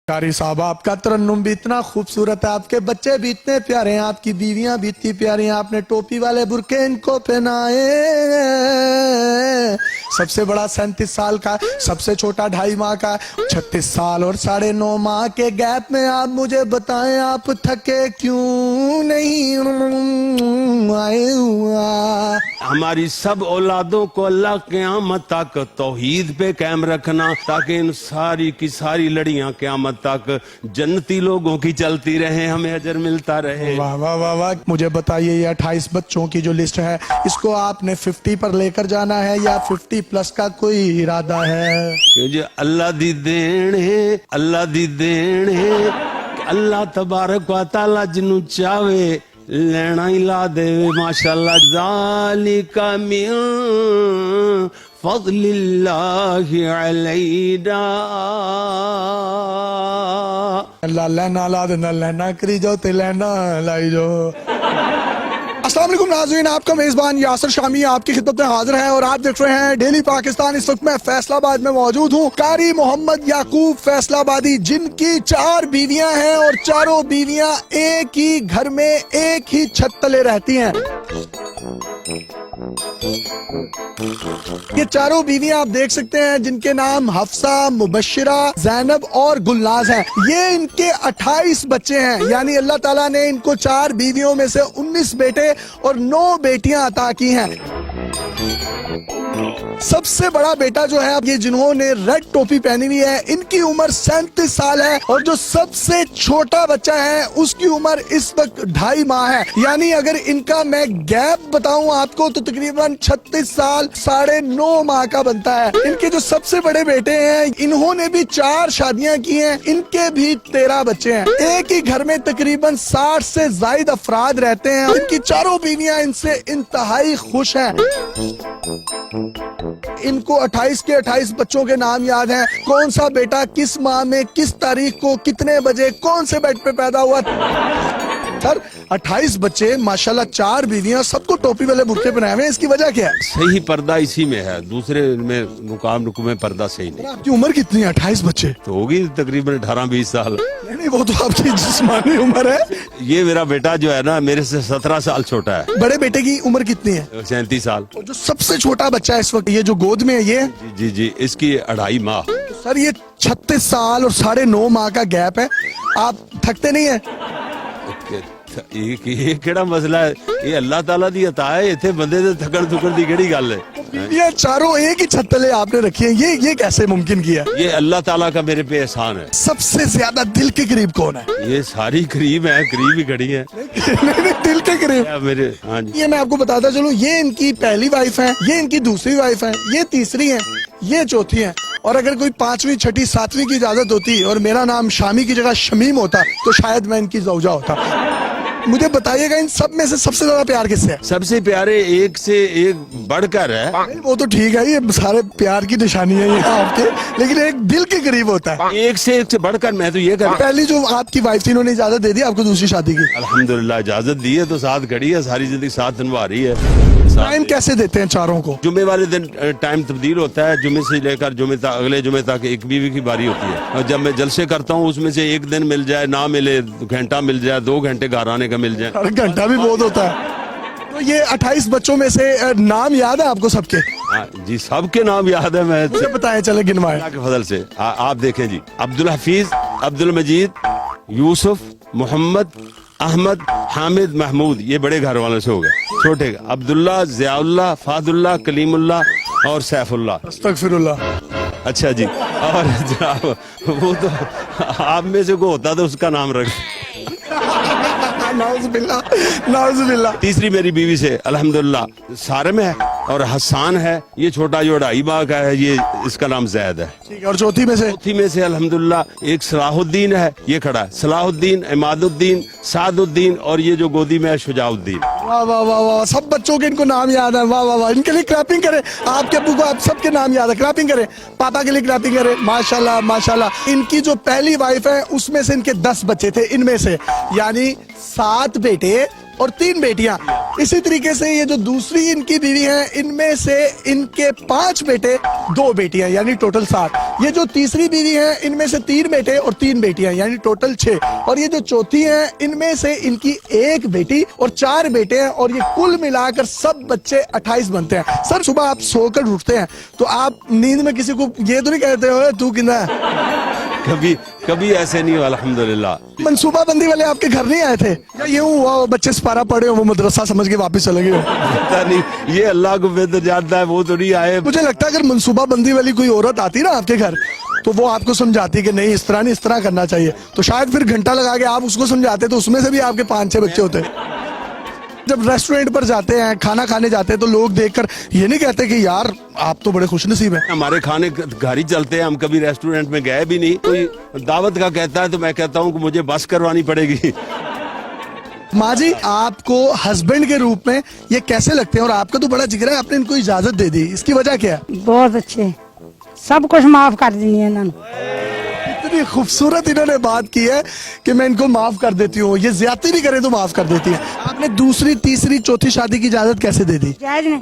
कारी साहब, आपका तरन्नुम भी इतना खूबसूरत है, आपके बच्चे भी इतने प्यारे हैं, आपकी बीवियां भी इतनी प्यारी हैं, आपने टोपी वाले बुरके इनको पहनाए। सबसे बड़ा 37 साल का, सबसे छोटा 2.5 माह का, 36 साल और 9.5 माह के गैप में आप मुझे बताएं, आप थके क्यों नहीं आए हुआ। हमारी सब औलादों को अल्लाह क़यामत तक तौहीद पे कायम रखना, ताकि इन सारी की सारी लड़ियां क़यामत तक जन्नती लोगों की चलती रहे, हमें अजर मिलता रहे। वाह वाह वाह वाह। मुझे बताइए, ये 28 बच्चों की जो लिस्ट है, इसको आपने 50 पर लेकर जाना है या 50 प्लस का कोई इरादा है? कि अल्लाह दी देन है, अल्लाह दी देन है, अल्लाह तबारक व तआला जिन्नू चाहे लेना ही ला दे। माशाअल्लाह, ज़ालिका मिन फज़लिल्लाहि अलैना। अल्लाह लेना ला देना, लेना करी जाओ ते लेना लाई जाओ। अस्सलाम वालेकुम नाज़रीन, आपका मेज़बान यासिर शामी आपकी खिदमत में हाजिर है और आप देख रहे हैं डेली पाकिस्तान। इस वक्त मैं फैसलाबाद में मौजूद हूँ। कारी मोहम्मद याकूब फैसलाबादी, जिनकी 4 बीवियां हैं और चारों बीवियां एक ही घर में एक ही छत तले रहती हैं। ये चारों बीवियां आप देख सकते हैं, जिनके नाम हफ्सा, मुबश्शिरा, ज़ैनब और गुलनाज हैं। ये इनके 28 बच्चे हैं, यानी अल्लाह ताला ने इनको 4 बीवियों में से 19 बेटे और 9 बेटियां अता की हैं। सबसे बड़ा बेटा जो है, ये जिन्होंने रेड टोपी पहनी हुई है, इनकी उम्र 37 साल है और जो सबसे छोटा बच्चा है उसकी उम्र इस वक्त 2.5 माह है। यानी अगर इनका मैं गैप बताऊं आपको तो तकरीबन 36 साल 9.5 माह का बनता है। इनके जो सबसे बड़े बेटे हैं, इन्होंने भी 4 शादियां की हैं, इनके भी 13 बच्चे हैं। एक ही घर में तकरीबन 60 से ज्यादा अफराद रहते हैं। इनकी चारों बीवियां इनसे इंतहाई खुश हैं। इनको 28 के 28 बच्चों के नाम याद हैं, कौन सा बेटा किस माह में किस तारीख को कितने बजे कौन से बेड पे पैदा हुआ। सर 28 बच्चे माशाल्लाह, 4 बीवियां, सबको टोपी वाले बुर्के पहनाए हुए हैं, इसकी वजह क्या है? सही पर्दा इसी में है, दूसरे में मुकाम में पर्दा सही नहीं। आपकी उम्र कितनी है? 28 बच्चे तो होगी तकरीबन 18-20 साल। नहीं, वो तो आपकी जिस्मानी उम्र है। ये मेरा बेटा जो है ना, मेरे से 17 साल छोटा है। बड़े बेटे की उम्र कितनी है? 37 साल। और जो सबसे छोटा बच्चा है इस वक्त, ये जो गोद में है, ये जी जी, इसकी 2.5 माह। सर ये 36 साल और 9.5 माह का गैप है, आप थकते नहीं है? ये केड़ा मसला है? ये अल्लाह ताला दी अता है, इत्थे बंदे दे थकन थुकन दी केड़ी गल है? ये चारों एक ही छत तले आपने रखी है, ये कैसे मुमकिन किया? ये अल्लाह ताला का मेरे पे एहसान है। सबसे ज्यादा दिल के करीब कौन है? ये सारी करीब है, करीब ही खड़ी है। नहीं, दिल के करीब मेरे। हाँ जी, ये मैं आपको बताता चलूं, ये इनकी पहली वाइफ है, ये इनकी दूसरी वाइफ है, ये तीसरी है, ये चौथी है। और अगर कोई 5वीं 6ठी 7वीं की इजाजत होती और मेरा नाम शामी की जगह शमीम होता तो शायद मैं इनकी जौजा होता। मुझे बताइएगा, इन सब में से सबसे ज्यादा प्यार किससे है? सबसे प्यारे एक से एक बढ़कर है। नहीं, वो तो ठीक है, ये सारे प्यार की निशानी है ये आपके, लेकिन एक दिल के करीब होता है। एक से बढ़कर मैं तो ये कर। पहली जो आपकी वाइफ थी, इन्होंने इजाजत दे दी आपको दूसरी शादी की? अल्हम्दुलिल्लाह इजाजत दी है, तो साथ खड़ी है, सारी जिंदगी साथ निभा रही है। टाइम कैसे देते हैं चारों को? जुमे वाले दिन टाइम तब्दील होता है, जुमे से लेकर जुमे तक, अगले जुमे तक एक बीवी की बारी होती है। और जब मैं जलसे करता हूँ, उसमें से एक दिन मिल जाए, ना मिले, घंटा मिल जाए, 2 घंटे घर आने का मिल जाए। घंटा भी बहुत होता है। तो ये 28 बच्चों में से नाम याद है आपको सबके? जी, सबके नाम याद है। मैं मुझे बताएं, चले गिनवाएं। अल्लाह के फजल से। आप देखें जी, अब्दुल हफीज, अब्दुल मजीद, यूसुफ, मोहम्मद, अहमद, हामिद, महमूद, ये बड़े घर वालों से हो गए। छोटे अब्दुल्ला, ज़ियाउल्लाह, फादुल्लाह, कलीमुल्लाह और सैफुल्लाह। अस्तगफिरुल्लाह। अच्छा जी, और जनाब वो तो आप में से को होता तो उसका नाम रख। नाउज़ुबिल्लाह। तीसरी मेरी बीवी से अल्हम्दुलिल्लाह सारम है और हसान है, ये छोटा जो 2.5 माह का है, ये इसका नाम जैद है। ठीक है, और चौथी में से अल्हम्दुलिल्लाह एक सलाहुद्दीन है, ये खड़ा है, सलाहुद्दीन, इमादुद्दीन, सादुद्दीन और ये जो गोदी में है शुजाउद्दीन। वाह वाह वाह वाह, सब बच्चों के इनको नाम याद है। वाह वाह वाह, इनके लिए क्लैपिंग करें। आपके अब्बू को आप सबके नाम याद है, क्लैपिंग करें। पापा के लिए क्लैपिंग करें। माशाल्लाह माशाल्लाह। इनकी जो पहली वाइफ है उसमें से इनके 10 बच्चे थे, इनमें से यानी 7 बेटे और 3 बेटियां। इसी तरीके से ये जो दूसरी इनकी बीवी है, इनमें से इनके 5 बेटे 2 बेटियां, यानी टोटल 7। ये जो तीसरी बीवी है, इनमें से 3 बेटे और 3 बेटियां, यानी टोटल 6। और ये जो चौथी है, इनमें से इनकी 1 बेटी और 4 बेटे हैं, और ये कुल मिलाकर सब बच्चे 28 बनते हैं। सर, सुबह आप सोकर उठते हैं तो आप नींद में किसी को ये तो नहीं कहते हो तू किंदा है? कभी कभी ऐसे नहीं हुआ, अल्हम्दुलिल्लाह। मनसूबा बंदी वाले आपके घर नहीं आए थे या ये हुआ वो बच्चे सिपारा पड़े हो, वो मदरसा समझ के वापस चले गए हो? पता नहीं, ये अल्लाह को बेहतर जानता है, वो तो नहीं आए। मुझे लगता है अगर मनसूबा बंदी वाली कोई औरत आती ना आपके घर तो वो आपको समझाती कि नहीं इस तरह नहीं, इस तरह करना चाहिए, तो शायद फिर घंटा लगा के आप उसको समझाते तो उसमें से भी आपके 5-6 बच्चे होते। जब रेस्टोरेंट पर जाते हैं, खाना खाने जाते हैं, तो लोग देखकर ये नहीं कहते कि यार आप तो बड़े खुशनसीब हैं? हमारे खाने घर ही चलते हैं, हम कभी रेस्टोरेंट में गए भी नहीं। कोई दावत का कहता है तो मैं कहता हूँ कि मुझे बस करवानी पड़ेगी। माँ जी, आपको हस्बैंड के रूप में ये कैसे लगते हैं? और आपका तो बड़ा जिक्र है, आपने इनको इजाजत दे दी, इसकी वजह क्या है? बहुत अच्छे, सब कुछ माफ कर दी है इन्होंने। इतनी खूबसूरत इन्होंने बात की है कि मैं इनको माफ कर देती हूँ, ये ज्यादती भी करे तो माफ कर देती है। आपने दूसरी, तीसरी, चौथी शादी की इजाजत कैसे दे दी? जायज ने,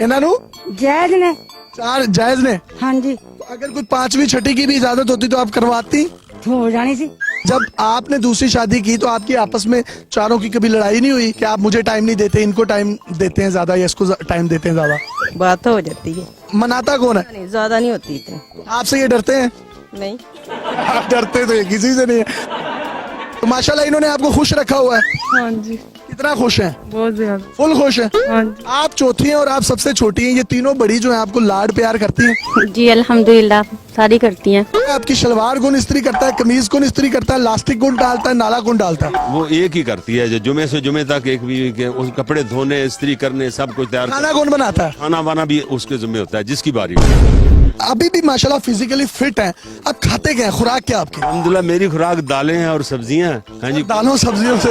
इन्होंने जायज ने, 4 जायज ने। हाँ जी, तो अगर कोई 5वीं, 6ठी की भी इजाजत होती तो आप करवाती? तो हो जानी सी। जब आपने दूसरी शादी की तो आपकी आपस में चारों की कभी लड़ाई नहीं हुई कि आप मुझे टाइम नहीं देते, इनको टाइम देते हैं ज्यादा या इसको टाइम देते हैं ज्यादा? बात तो हो जाती है, मनाता कौन है? नहीं ज्यादा नहीं होती इतनी। आपसे ये डरते हैं? नहीं, आप डरते तो ये किसी से नहीं है। तो माशाल्लाह इन्होंने आपको खुश रखा हुआ है। हाँ जी, कितना खुश हैं? बहुत ज्यादा। फुल खुश हैं? हाँ जी। आप चौथी हैं और आप सबसे छोटी हैं, ये तीनों बड़ी जो हैं आपको लाड प्यार करती हैं? जी अल्हम्दुलिल्लाह सारी करती हैं। आपकी शलवार कौन इस्त्री करता है, कमीज कौन इस्त्री करता है, लास्टिक कौन डालता है, नाला कौन डालता है? वो एक ही करती है, जो जुमे से जुमे तक एक भी के उस कपड़े धोने, इस्त्री करने, सब कुछ तैयार। खाना कौन बनाता है? खाना वाना भी उसके जिम्मे होता है, जिसकी बारी हो। अभी भी माशाल्लाह फिजिकली फिट हैं। आप खाते क्या हैं, खुराक क्या आपकी? अल्हम्दुलिल्लाह मेरी खुराक दालें हैं और सब्जियां हैं। हाँ जी, दालों सब्जियों से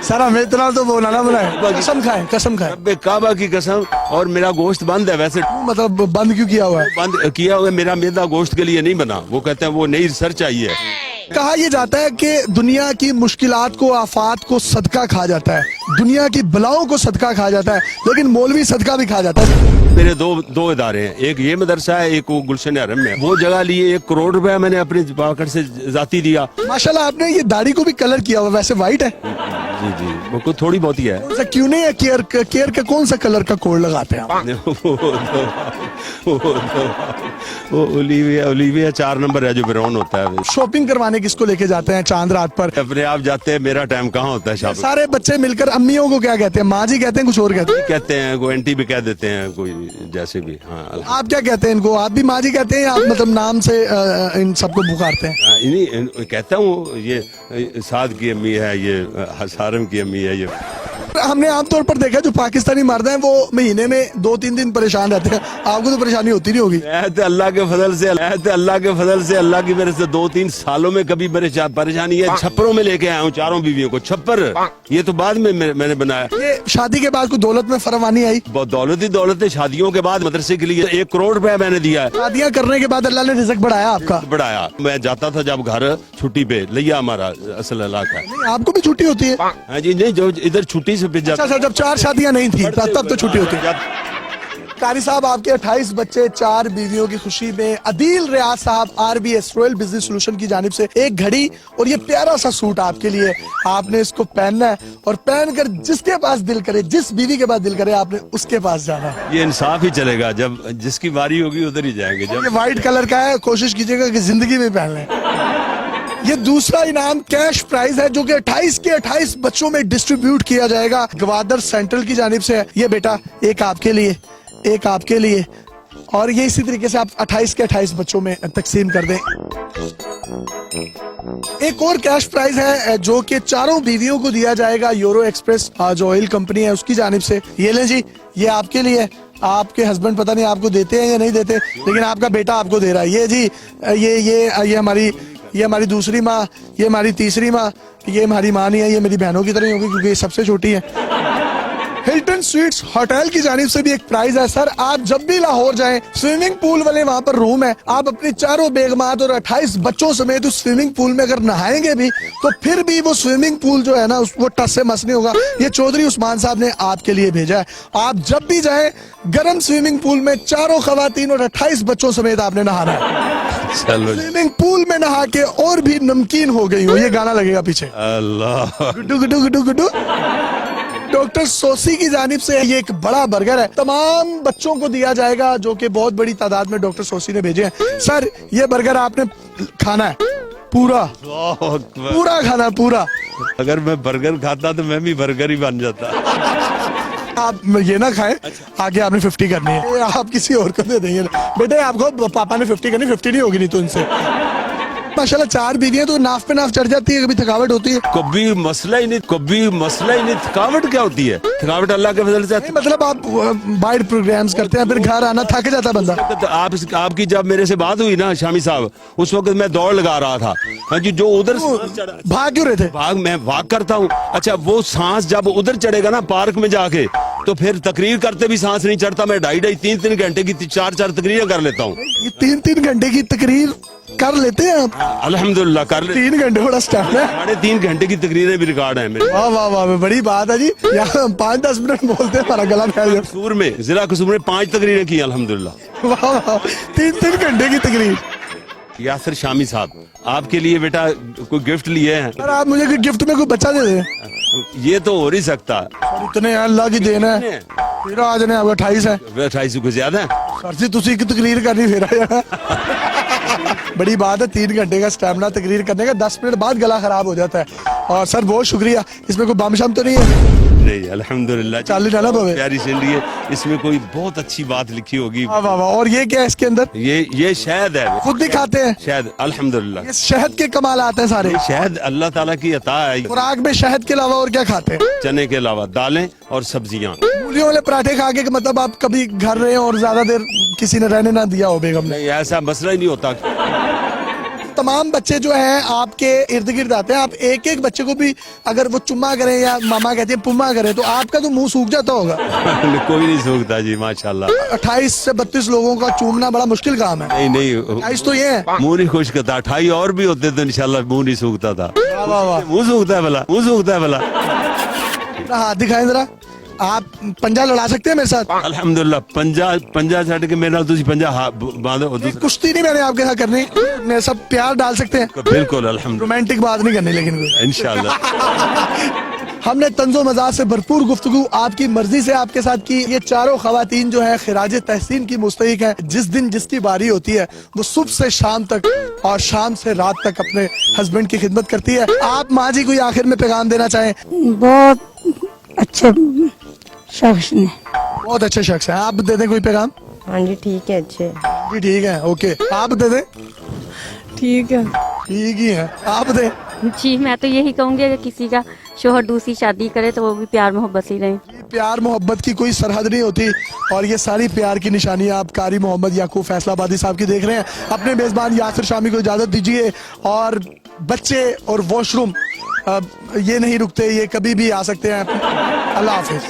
सर हमें इतना तो बोला ना बनाए। कसम खाएं, कसम खाएं। रब्बे काबा की कसम। और मेरा गोश्त बंद है वैसे, मतलब बंद क्यों किया हुआ है? बंद किया हुआ है, मेरा मैदा गोश्त के लिए नहीं बना। वो कहते हैं वो नई रिसर्च आई है। कहा यह जाता है कि दुनिया की मुश्किलात को, आफात को सदका खा जाता है, दुनिया की बलाओं को सदका खा जाता है, लेकिन मौलवी सदका भी खा जाता है। मेरे दो इदारे हैं, एक ये मदरसा है, एक वो गुलशन हरम में। वो जगह लिए 1 करोड़ रुपया मैंने अपनी पॉकेट से जाती दिया। माशाल्लाह आपने ये दाढ़ी को भी कलर किया हुआ, वैसे वाइट है? जी जी, वो कुछ थोड़ी बहुत ही है। ऐसा क्यों नहीं है? केयर का कौन सा कलर का कोड लगाते हैं आप? वो ओलिविया 4 नंबर है जो ब्राउन होता है। शॉपिंग करवाने किसको लेके जाते हैं चांद रात पर? अपने आप जाते हैं, मेरा टाइम कहाँ होता है शॉपिंग। सारे बच्चे मिलकर अम्मियों को क्या कहते हैं? माँ जी कहते हैं, कुछ और कहते हैं? कहते हैं को आंटी भी कह देते हैं, कोई जैसे भी। हाँ, आप क्या कहते हैं इनको? आप भी माँ जी कहते हैं या आप मतलब नाम से इन सबको पुकारते हैं? इन्हीं कहता हूँ, ये साद की अम्मी है, ये हसारम की अम्मी है। ये हमने आमतौर पर देखा जो पाकिस्तानी मर्द हैं वो महीने में 2-3 दिन परेशान रहते हैं, आपको तो परेशानी होती नहीं होगी? अल्लाह के फजल से, अल्लाह की मेरे से 2-3 सालों में कभी परेशानी है। छप्परों में लेके आया हूँ 4 बीवियों को। छप्पर ये तो बाद में मैंने बनाया। ये शादी के बाद कोई दौलत में फरावानी आई? बहुत दौलत ही दौलत है। शादियों के बाद मदरसे के लिए 1 करोड़ रुपया मैंने दिया है। शादियां करने के बाद अल्लाह ने रिज़्क बढ़ाया आपका? बढ़ाया। मैं जाता था जब घर छुट्टी पे, लिया हमारा असल इलाका। आपको भी छुट्टी होती है? हाँ जी, नहीं जो इधर छुट्टी से अच्छा, जब 4 शादियां नहीं थी तब तो छुट्टी होती है। कारी साहब, आपके 28 बच्चे, 4 बीवियों की खुशी में अदील रियाज साहब RBS रॉयल बिजनेस सोल्यूशन की जानिब से एक घड़ी और ये प्यारा सा सूट आपके लिए। आपने इसको पहनना है और पहनकर जिसके पास दिल करे, जिस बीवी के पास दिल करे, आपने उसके पास जाना है। ये इंसाफ ही चलेगा, जब जिसकी बारी होगी उधर ही जाएंगे। जब ये व्हाइट कलर का है, कोशिश कीजिएगा कि जिंदगी में पहन लें। ये दूसरा इनाम कैश प्राइज है जो कि 28 के 28 बच्चों में डिस्ट्रीब्यूट किया जाएगा गवादर सेंट्रल की जानिब से है। ये बेटा एक आपके लिए, एक आपके लिए, और ये इसी तरीके से आप 28 के 28 बच्चों में तकसीम कर दें। एक और कैश प्राइज है जो कि 4 बीवियों को दिया जाएगा यूरो एक्सप्रेस जो ऑयल कंपनी है उसकी जानिब से। ये लें जी, ये आपके लिए। आपके हस्बैंड पता नहीं आपको देते हैं या नहीं देते, लेकिन आपका बेटा आपको दे रहा है। ये जी, ये हमारी दूसरी माँ, ये हमारी तीसरी माँ, ये हमारी माँ नहीं है, ये मेरी बहनों की तरह ही होगी क्योंकि ये सबसे छोटी है। हिल्टन स्वीट्स होटल की जानिब से भी एक प्राइज है सर। आप जब भी लाहौर जाएं, स्विमिंग पूल वाले वहाँ पर रूम है, आप अपनी चारों बेगमात और 28 बच्चों समेत उस स्विमिंग पूल में अगर नहाएंगे भी तो फिर भी वो स्विमिंग पूल जो है ना वो टस से मस नहीं होगा। ये चौधरी उस्मान साहब ने आपके लिए भेजा है। आप जब भी जाएं गर्म स्विमिंग पूल में चारों खवातीन और 28 बच्चों समेत आपने नहाना है। चलो स्विमिंग पूल में नहा के और भी नमकीन हो गई हो, ये गाना लगेगा पीछे, अल्लाह। गुड्डू गुड्डू गुड्डू गुड्डू। डॉक्टर सोसी की जानिब से ये एक बड़ा बर्गर है, तमाम बच्चों को दिया जाएगा जो कि बहुत बड़ी तादाद में डॉक्टर सोसी ने भेजे हैं। सर ये बर्गर आपने खाना है पूरा, अल्लाह अकबर। पूरा खाना है, पूरा। अगर मैं बर्गर खाता तो मैं भी बर्गर ही बन जाता। आप ये ना खाएं, आगे आपने 50 करनी है, ये आप किसी और को दे देंगे। बेटे आपको पापा ने 50 करनी, 50 नहीं होगी नहीं तो इनसे। माशाल्लाह 4 बीवियां तो नाफ पे नाफ चढ़ जाती है, कभी थकावट होती है? कभी मसला ही नहीं, कभी मसला ही नहीं। थकावट क्या होती है? थकावट अल्लाह के फजल से। नहीं, मतलब आप वाइड प्रोग्राम्स करते हैं, फिर घर आना थक जाता है बंदा। तो आपकी जब मेरे से बात हुई ना शामी साहब, उस वक्त मैं दौड़ लगा रहा था। हाँ जी, जो उधर भाग क्यों रहे थे? मैं भाग करता हूँ। अच्छा, वो सांस जब उधर चढ़ेगा ना पार्क में जाके, तो फिर तकरीर करते भी सांस नहीं चढ़ता। मैं 2.5 3 घंटे की 4 तकरीरें कर लेता हूँ। ये 3 घंटे की तकरीर कर लेते हैं आप? अल्हम्दुलिल्लाह कर ले। 3 घंटे बड़ा स्टाइल है। 3.5 घंटे की तकरीरें भी रिकॉर्ड है मेरे। वाह वाह वाह, बड़ी बात है जी। यहाँ हम 5-10 मिनट बोलते हैं, हमारा गला फैल जाता कसूर में, जिला कसूर में 5 तकरीरें की अल्हम्दुलिल्लाह। है। वाह वाह, 3 घंटे की तकरीर। यासिर शामी साहब, आपके लिए बेटा कोई गिफ्ट लिए हैं। सर आप मुझे गिफ्ट में कोई बच्चा दे दें? ये तो हो नहीं सकता। इतने अल्लाह की देन है। फिर आज ने आपका 28 है 28 को ज्यादा है। सर जी, तुसी की तकरीर करनी फिर आया। बड़ी बात है, 3 घंटे का स्टैमिना तकरीर करने का, 10 मिनट बाद गला खराब हो जाता है। और सर बहुत शुक्रिया। इसमें कोई बम शम तो नहीं है? नहीं अल्हम्दुलिल्लाह। चाली डाला पवे। प्यारी सिंडी है, इसमें कोई बहुत अच्छी बात लिखी होगी। वाह वाह वाह। और ये क्या है इसके अंदर? ये शहद है। खुद भी खाते हैं? शहद अल्हम्दुलिल्लाह। ये शहद के कमाल आते हैं सारे। ये शहद अल्लाह ताला की अता है। खुराक में शहद के अलावा और क्या खाते हैं? चने के अलावा दालें और सब्जियां। मूलियों वाले पराठे खा के मतलब आप कभी घर रहे हो और ज्यादा देर किसी ने रहने ना दिया हो बेगम ने? नहीं, ऐसा मसला ही नहीं होता। तमाम बच्चे जो हैं आपके इर्द गिर्द आते हैं, आप एक एक बच्चे को भी अगर वो चुम्मा करें या मामा कहते हैं पुम्मा करें तो आपका तो मुंह सूख जाता होगा। कोई नहीं सूखता जी माशाल्लाह। 28 से 32 लोगों का चूमना बड़ा मुश्किल काम है। नहीं नहीं, 28 तो ये है। मुंह नहीं खुश करता। 28 और भी होते तो इंशाल्लाह मुंह नहीं सूखता था। वाह वाह वाह। मुंह सूखता है भला, मुंह सूखता है भला। अपना हाथ दिखाएं जरा। आप पंजा लड़ा सकते हैं मेरे साथ? अल्हम्दुलिल्लाह। पंजा छड़ के मेरे नाल तुसी पंजा बांधो। नहीं, कुश्ती नहीं मैंने आपके साथ करनी, मेरे सब प्यार डाल सकते हैं। बिल्कुल अल्हम्दुलिल्लाह, रोमांटिक बात नहीं करनी लेकिन कोई। इंशाल्लाह। हमने तंजो मजाक से भरपूर गुफ्तगू आपकी मर्जी से आपके साथ की। ये चारों खवातीन जो है खिराज तहसीन की मुस्तहिक है। जिस दिन जिसकी बारी होती है वो सुबह से शाम तक और शाम से रात तक अपने हस्बैंड की खिदमत करती है। आप माँ जी कोई आखिर में पैगाम देना चाहें? बहुत अच्छे शख्स ने। बहुत अच्छे शख्स हैं, आप दे दें कोई पैगाम? हाँ जी ठीक है, अच्छे जी ठीक है, ओके। आप दे दें? ठीक है ठीक ही है, आप दें? जी। मैं तो यही कहूँगी अगर किसी का शोहर दूसरी शादी करे तो वो भी प्यार मोहब्बत से ही रहे। प्यार मोहब्बत की कोई सरहद नहीं होती और ये सारी प्यार की निशानियां आप कारी मोहम्मद याकूब फैसलाबादी साहब की देख रहे हैं। अपने मेजबान यासिर शामी को इजाजत दीजिए। और बच्चे और वॉशरूम ये नहीं रुकते, ये कभी भी आ सकते हैं। अल्लाह हाफिज।